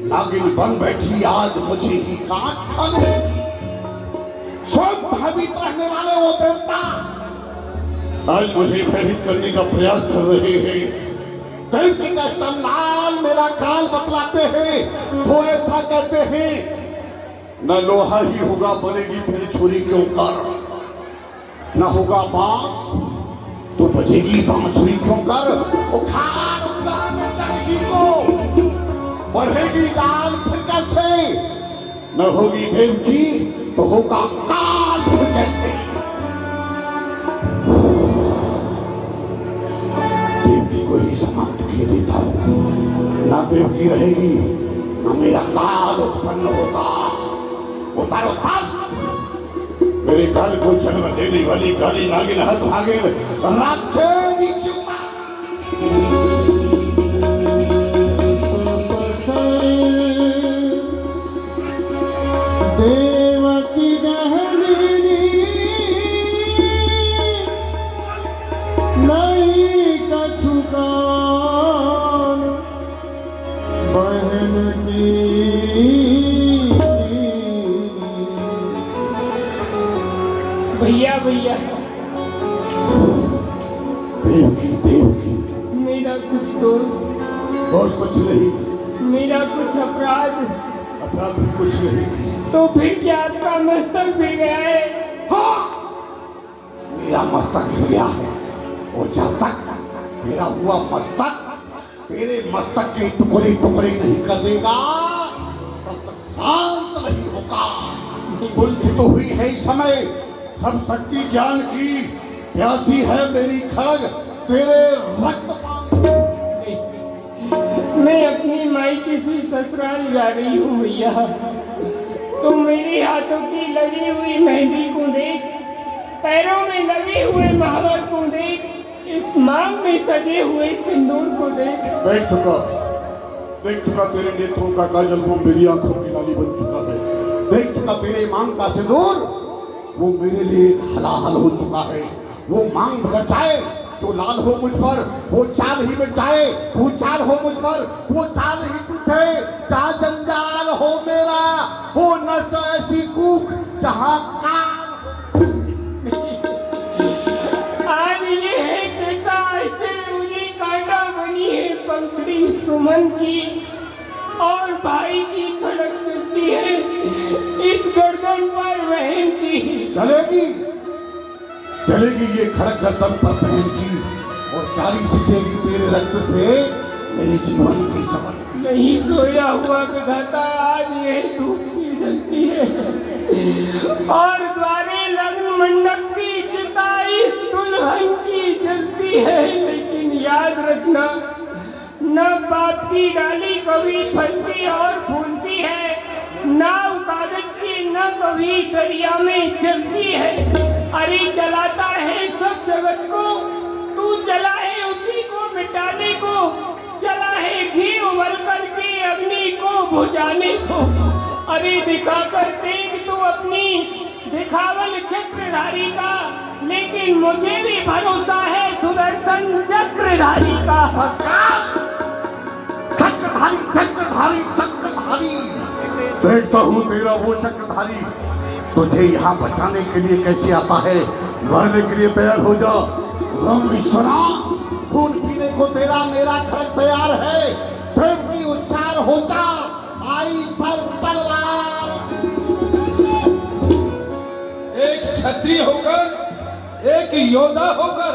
नागिन बन बैठी आज मुझे ही काट खाने। सब भयभीत रहने वाले वो देवता आज मुझे भयभीत करने का प्रयास कर रहे हैं। देवकी का स्तंभलाल मेरा काल बतलाते हैं तो ऐसा कहते हैं, न लोहा ही होगा बनेगी फिर छुरी क्यों कर, न होगा बांस तो बजेगी बांसुरी क्यों कर, उखाड़ को बढ़ेगी दाल फिर कैसे, न होगी देवकी तो होगा काल फिर कैसे। देवकी को ही समाप्त किए देता हूं, ना देवकी रहेगी ना मेरा काल उत्पन्न होगा। उतारो ताल मेरे काल को जन्म देने वाली काली नागिन हाथ भागे रात से नीचे उतार। देवकी गहनी नहीं कछुकान बहन की भैया भैया देवकी देवकी मेरा कुछ दोस्त, और कुछ नहीं, मेरा कुछ अपराध, अपराध भी कुछ नहीं। तो फिर क्या आपका मस्तक गिर गया है? हाँ, मेरा मस्तक हिल गया है और जब तक मेरा हुआ मस्तक तेरे मस्तक के टुकड़े टुकड़े नहीं कर देगा तब तक शांत नहीं होगा। उल्टी तो हुई है इस समय सब शक्ति ज्ञान की, प्यासी है मेरी खड़ग तेरे रक्त मैं अपनी माई किसी ससुराल जा रही हूँ भैया, तो मेरे हाथों की लगी हुई मेहंदी को देख, पैरों में लगे हुए महावर को देख, इस मांग में सजे हुए सिंदूर को देख। देख चुका तेरे नेत्रों का काजल वो मेरी आंखों की लाली बन चुका है। देख चुका तेरे मांग का सिंदूर वो मेरे लिए हलाहल हो चुका है। वो मांग बचाए जो लाल हो मुझ पर, वो चाल ही मिट जाए, वो चाल हो मुझ पर, वो चाल ही टूटे, जहाँ जंजाल हो मेरा, वो नष्ट ऐसी कूक जहाँ काल। आज ये है कैसा ऐसे मुझे कांटा बनी है पंखड़ी सुमन की, और भाई की खड़क चलती है इस गर्दन पर बहन की। चलेगी ये खड़क गर्दन पर बहन की, और जारी सिंचेगी तेरे रक्त से मेरी जीवन की चमक। नहीं सोया हुआ विधाता आज ये धूप सी जलती है, और द्वारे लग्न मंडप की चिताई दुल्हन की जलती है। लेकिन याद रखना, न पाप की डाली कभी फलती और फूलती है, न कागज की न कभी दरिया में चलती है। अरे चलाता है सब जगत को, तू चला है उसी को मिटाने को, चला है घी उबल करके अग्नि को बुझाने को। अरे दिखाकर तेज तू अपनी दिखावल चक्रधारी का, लेकिन मुझे भी भरोसा है सुदर्शन चक्रधारी का। चक्रधारी देखता हूँ तेरा वो चक्रधारी तुझे यहाँ बचाने के लिए कैसे आता है। लड़ने के लिए तैयार हो जा विश्वना, खून पीने को तेरा मेरा खड़ग तैयार है। प्रेम की उत्साह होता आई सर तलवार। एक क्षत्रिय होकर, एक योद्धा होकर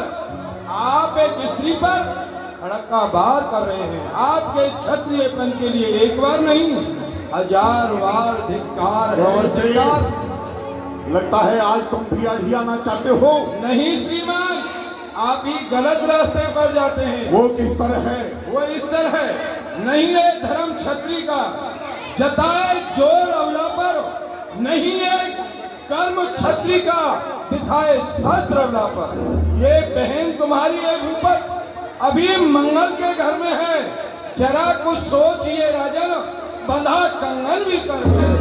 आप एक स्त्री पर खड़क का वार कर रहे हैं। आपके क्षत्रियपन के लिए एक बार नहीं 1000 बार धिक्कार है। लगता है आज तुम भी आना चाहते हो। नहीं श्रीमान, आप ही गलत रास्ते पर जाते हैं। वो किस तरह है? वो इस तरह है, नहीं है धर्म क्षत्रिय का जताए जोर अवला पर, नहीं है कर्म क्षत्रिय का दिखाए शास्त्र अवला पर। ये बहन तुम्हारी है भूपत, अभी मंगल के घर में है, जरा कुछ सोचिए राजन, बंधा कंगन भी करके।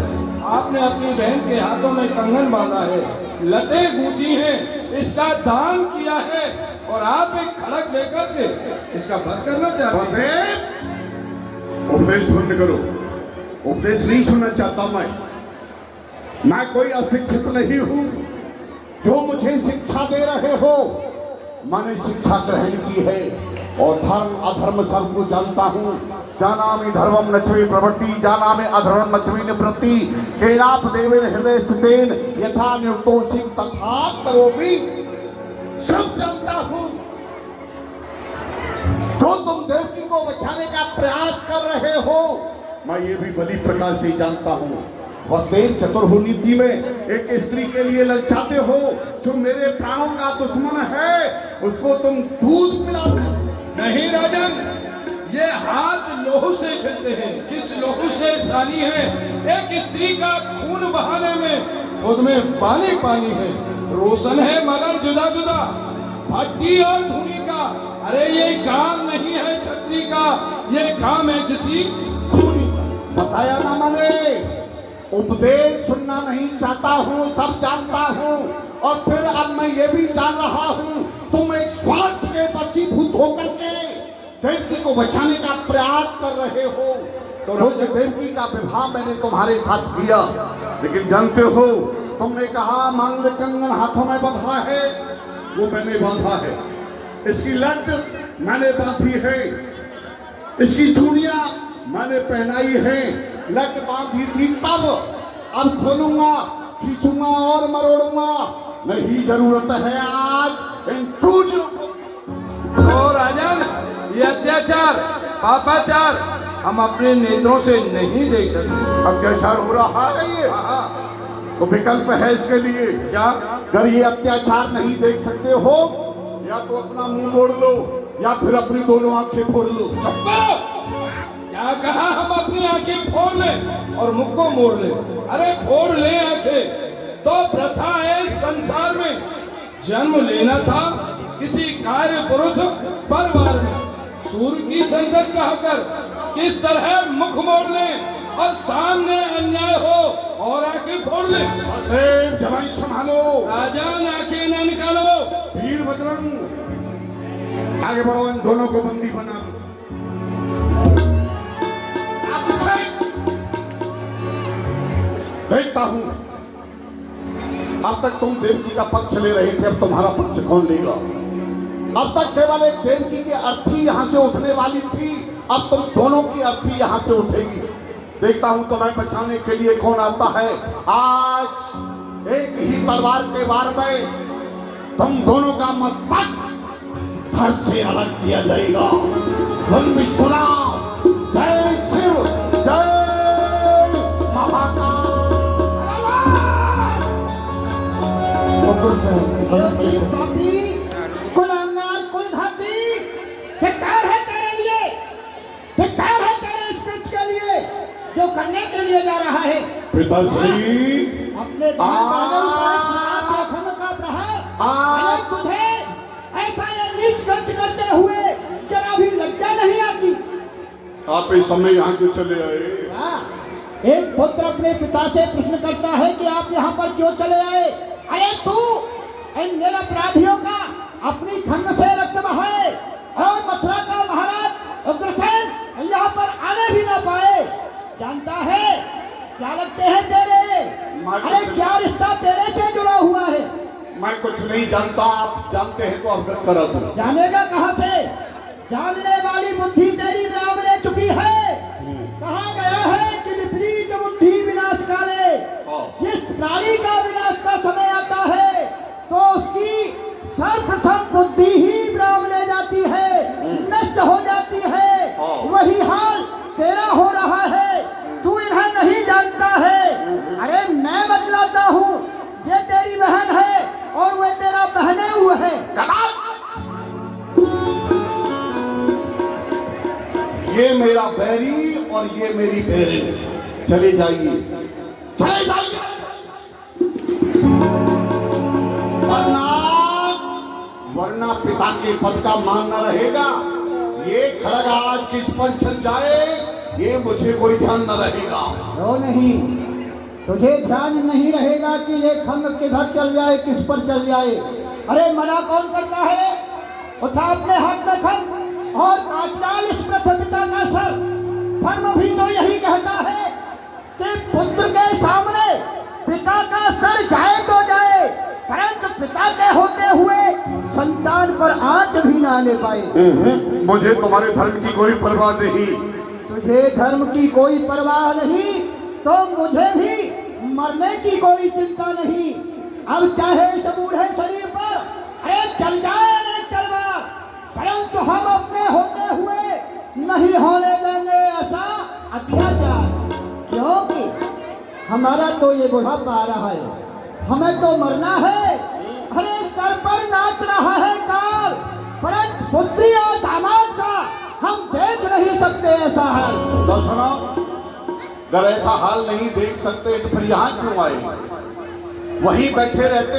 आपने अपनी बहन के हाथों में कंगन बांधा है, लटे गूंजी हैं, इसका दान किया है, और आप एक खड़क लेकर के इसका वध करना चाहते हैं। उपदेश बंद करो। उपदेश नहीं सुनना चाहता मैं कोई अशिक्षित नहीं हूँ। जो मुझे शिक्षा दे रहे हो मैंने शिक्षा ग्रहण की है, और धर्म अधर्म सबको जानता हूँ। जानामि धर्मं नच्वे प्रवृत्ति, जानामि अधर्मं नच्वे निवृत्ति, केनाप देवेन हृदय स्थितेन यथा नियुक्तोऽसि तथा करोमि। सब जानता हूँ। तो तुम देवकी को बचाने का प्रयास कर रहे हो, मैं ये भी भली प्रकार से जानता हूँ। वसुदेव चतुर्भुनीति में एक स्त्री के लिए ललचाते हो, जो मेरे प्राणों का दुश्मन है, उसको तुम दूध पिलाते। नहीं राजन, ये हाथ लोहू से खेलते हैं। किस लोहू से सानी है? एक स्त्री का खून बहाने में खुद में पानी पानी है। रोशन है मगर जुदा जुदा, भट्टी और धुनी का। अरे ये काम नहीं है छत्री का, ये काम है किसी धुनी का। बताया ना मैंने, उपदेश सुनना नहीं चाहता हूँ, सब जानता हूँ। और फिर अब मैं ये भी जान रहा हूँ तुम एक स्वार्थ के वशीभूत होकर के देवकी को बचाने का प्रयास कर रहे हो। तो देवकी का विवाह मैंने तुम्हारे साथ किया, लेकिन जानते हो तुमने कहा मांगलिक कंगन हाथों में बंधा है, वो मैंने बांधा है। इसकी लट मैंने बांधी है, इसकी चूड़ियां मैंने पहनाई है। लट बांधी थी तब, अब खोलूंगा, खींचूंगा और मरोड़ूंगा। नहीं जरूरत है आज इन चूड़ियों को। तो राजन, ये अत्याचार, पापाचार हम अपने नेत्रों से नहीं देख सकते। अत्याचार हो रहा है ये, तो विकल्प है इसके लिए। क्या? अगर ये अत्याचार नहीं देख सकते हो, या तो अपना मुंह मोड़ लो या फिर अपनी दोनों आंखें फोड़ लो। क्या कहा? हम अपनी आंखें फोड़ लें और मुख को मोड़ लें? अरे फोड़ लें आंखें तो प्रथा है संसार में। जन्म लेना था किसी कार्य पुरुष परिवार में, सूर्य की संगत कहकर किस तरह मुख मोड़ लें और सामने अन्याय हो और आंखें फोड़ लें। जवान संभालो राजन, आंखें न निकालो। वीर बजरंग, आगे बढ़ो, इन दोनों को बंदी बना लो। देखता हूं अब तक तुम देवकी का पक्ष ले रहे थे, अब तुम्हारा पक्ष कौन लेगा? अब तक केवल एक देवकी की अर्थी यहां से उठने वाली थी, अब तुम दोनों की अर्थी यहां से उठेगी। देखता हूं तुम्हें बचाने के लिए कौन आता है। आज एक ही तलवार के वार में तुम दोनों का मस्तक धड़ से अलग किया जाएगा। तुम भी सुना, जय शिव, जय महाकाल। कुल अंगार, कुल घाटी, धिक्कार है तेरे लिए, धिक्कार है तेरे इस कृत्य के लिए जो करने के लिए जा रहा है। पिताश्री, अपने का प्रहार तुझे ऐसा ये नीच कृत्य करते हुए जरा भी लज्जा नहीं आती। आप इस समय यहाँ क्यों चले आए? एक पुत्र अपने पिता से प्रश्न करता है कि आप यहाँ पर क्यों चले आए। अरे तू इन निरपराधियों का अपनी खंड से रक्त बहाए और मथुरा का महाराज उग्रसेन यहाँ पर आने भी ना पाए। जानता है क्या लगते हैं तेरे? अरे क्या रिश्ता तेरे से जुड़ा हुआ है? मैं कुछ नहीं जानता, आप जानते हैं तो अवगत करा दो। जानेगा कहाँ से? जानने वाली बुद्धि तेरी नाम ले चुकी है। कहा गया है कि विपरीत बुद्धि विनाश काले। जिस प्राणी का विनाश का समय आता है तो उसकी सर्वप्रथम बुद्धि ही विराम ले जाती है, नष्ट हो जाती है। वही हाल तेरा हो रहा है, तू इन्हें नहीं जानता है। अरे मैं बतलाता हूँ, ये तेरी बहन है और वे तेरा बहने हुए है। ये मेरा बैरी और ये मेरी बहन। चले जाइए, चले जाइए, वरना पिता के पद का मान न रहेगा। ये खड़ग आज किस पर चल जाए ये मुझे कोई ध्यान न रहेगा। रो नहीं, तुझे ध्यान नहीं रहेगा कि ये खंड किधर चल जाए, किस पर चल जाए। अरे मना कौन करता है? उठा अपने हाथ में खंड और काट डाल इस पिता का सर। धर्म भी तो यही कहता है कि पुत्र के सामने पिता का सर जाए तो जाए, परंतु पिता के होते हुए संतान पर आंच भी ना ले पाए। मुझे तुम्हारे धर्म की कोई परवाह नहीं। तुझे धर्म की कोई परवाह नहीं तो मुझे भी मरने की कोई चिंता नहीं। अब चाहे इस बूढ़े शरीर पर अरे चल जाए अनेक तलवार, परंतु हम अपने होते हुए नहीं होने देंगे ऐसा अत्याचार। क्योंकि हमारा तो ये बुढ़ापा आ रहा है, हमें तो मरना है। अरे सर पर नाच रहा है काल, परंतु पुत्री और दामाद का हम देख नहीं सकते ऐसा हाल। सुनो, अगर ऐसा हाल नहीं देख सकते तो फिर यहाँ क्यों आए? वहीं बैठे रहते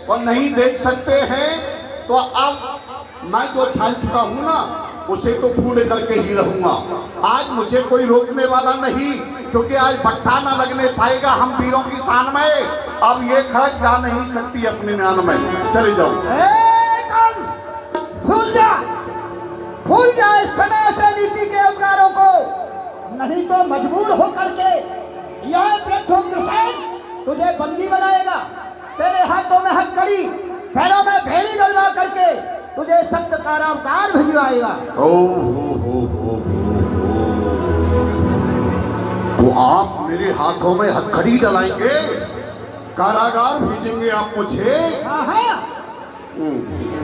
और नहीं देख सकते हैं तो अब मैं जो ठान चुका हूँ ना उसे तो पूर्ण करके ही रहूंगा। आज मुझे कोई रोकने वाला नहीं, क्योंकि आज भट्टा न लगने पाएगा हम वीरों की शान में। अब ये खर्च जा नहीं सकती अपने ज्ञान में। चले जाओ। भूल जा इस समय से नीति के उपकारों को, नहीं तो मजबूर होकर के यह वृद्धोग्रसेन तुझे बंदी बनाएगा। तेरे हाथों में हथकड़ी, पैरों में भेड़ी डलवा करके तुझे सख्त कारागार भिजवाएगा। तो आप मेरे हाथों में हथकड़ी डलाएंगे, कारागार भेजेंगे आप मुझे?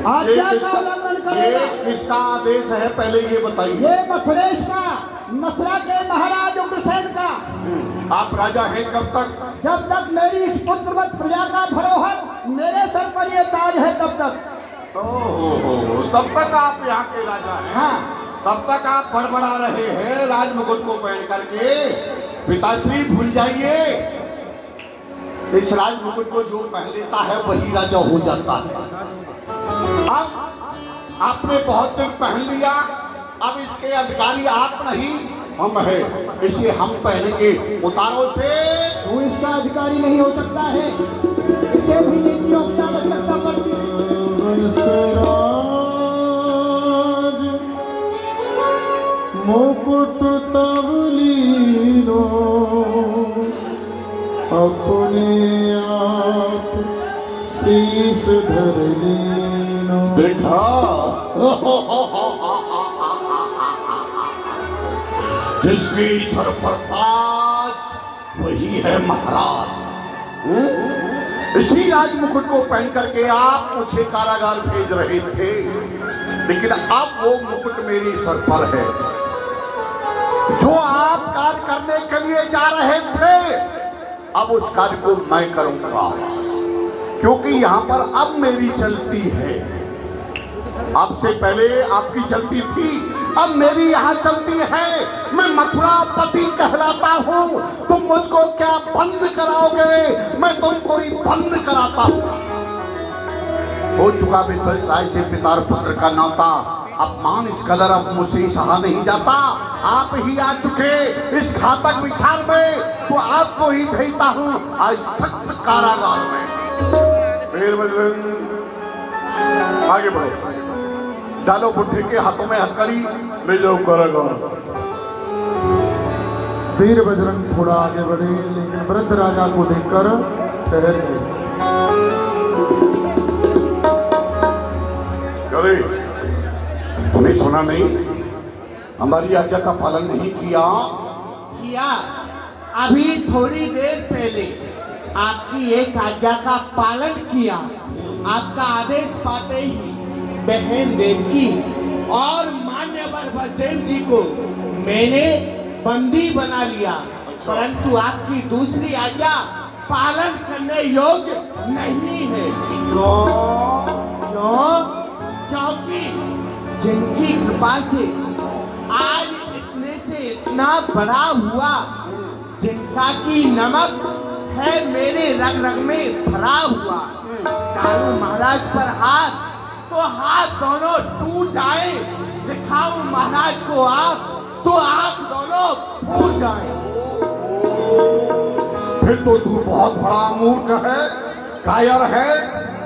आज्ञा का उल्लंघन करेगा। किसका आदेश है पहले ये बताइए। ये मथुरेश का, मथुरा के महाराज उग्रसेन का। आप राजा हैं कब तक? जब तक मेरी इस पुत्रवत प्रजा का धरोहर मेरे सर पर ये ताज है तब तक। तब तक आप यहाँ के राजा हैं। हाँ, तब तक आप बड़बड़ा रहे हैं राज मुकुट को पहन करके। पिताश्री भूल जाइए, इस राज मुकुट को जो पहन लेता है वही राजा हो जाता है। अब आपने बहुत दिन पहन लिया, अब इसके अधिकारी आप नहीं हम है, इसे हम पहनेंगे। उतारो से। तू इसका अधिकारी नहीं हो सकता है, इसे भी नीतियों की आवश्यकता पड़ती है। मुकुट तब लीनो अपने आप शीश धर लीनो। देखा जिसके सर पर ताज वही है महाराज। इसी राज मुकुट को पहन करके आप मुझे कारागार भेज रहे थे, लेकिन अब वो मुकुट मेरे सर पर है। जो आप कार्य करने के लिए जा रहे थे, अब उस कार्य को मैं करूंगा, क्योंकि यहाँ पर अब मेरी चलती है। आपसे पहले आपकी चलती थी, अब मेरी यहाँ चलती है। मैं मथुरा पति कहलाता हूँ। तुम मुझको क्या बंद कराओगे? मैं तुमको ही बंद कराता हूँ। हो चुका मित्र से पिता और पुत्र का नाता, अपमान इस कदर अब मुझसे सहा नहीं जाता। आप ही आ चुके इस घातक विचार में, तो आपको ही भेजता हूँ आज सख्त कारागार में। फिर आगे बढ़ो, डालो बुढ़े के हाथों में हथकड़ी, ले जाओ कारागार। वीर बजरंग थोड़ा आगे बढ़े, लेकिन वृद्ध राजा को देखकर ठहर गए। अरे तुमने सुना नहीं? हमारी आज्ञा का पालन नहीं किया। अभी थोड़ी देर पहले आपकी एक आज्ञा का पालन किया। आपका आदेश पाते ही बहन देवकी और मान्यवर बलदेव जी को मैंने बंदी बना लिया, परंतु आपकी दूसरी आज्ञा पालन करने योग्य नहीं है। क्योंकि जिनकी कृपा से आज इतने से इतना बड़ा हुआ, जिनका की नमक है मेरे रग रग में भरा हुआ, कालू महाराज पर हाथ तो हाथ दोनों टूट जाए, दिखाऊं महाराज को आंख तो आंख दोनों फूट जाए। फिर तो तू बहुत बड़ा मूर्ख है, कायर है।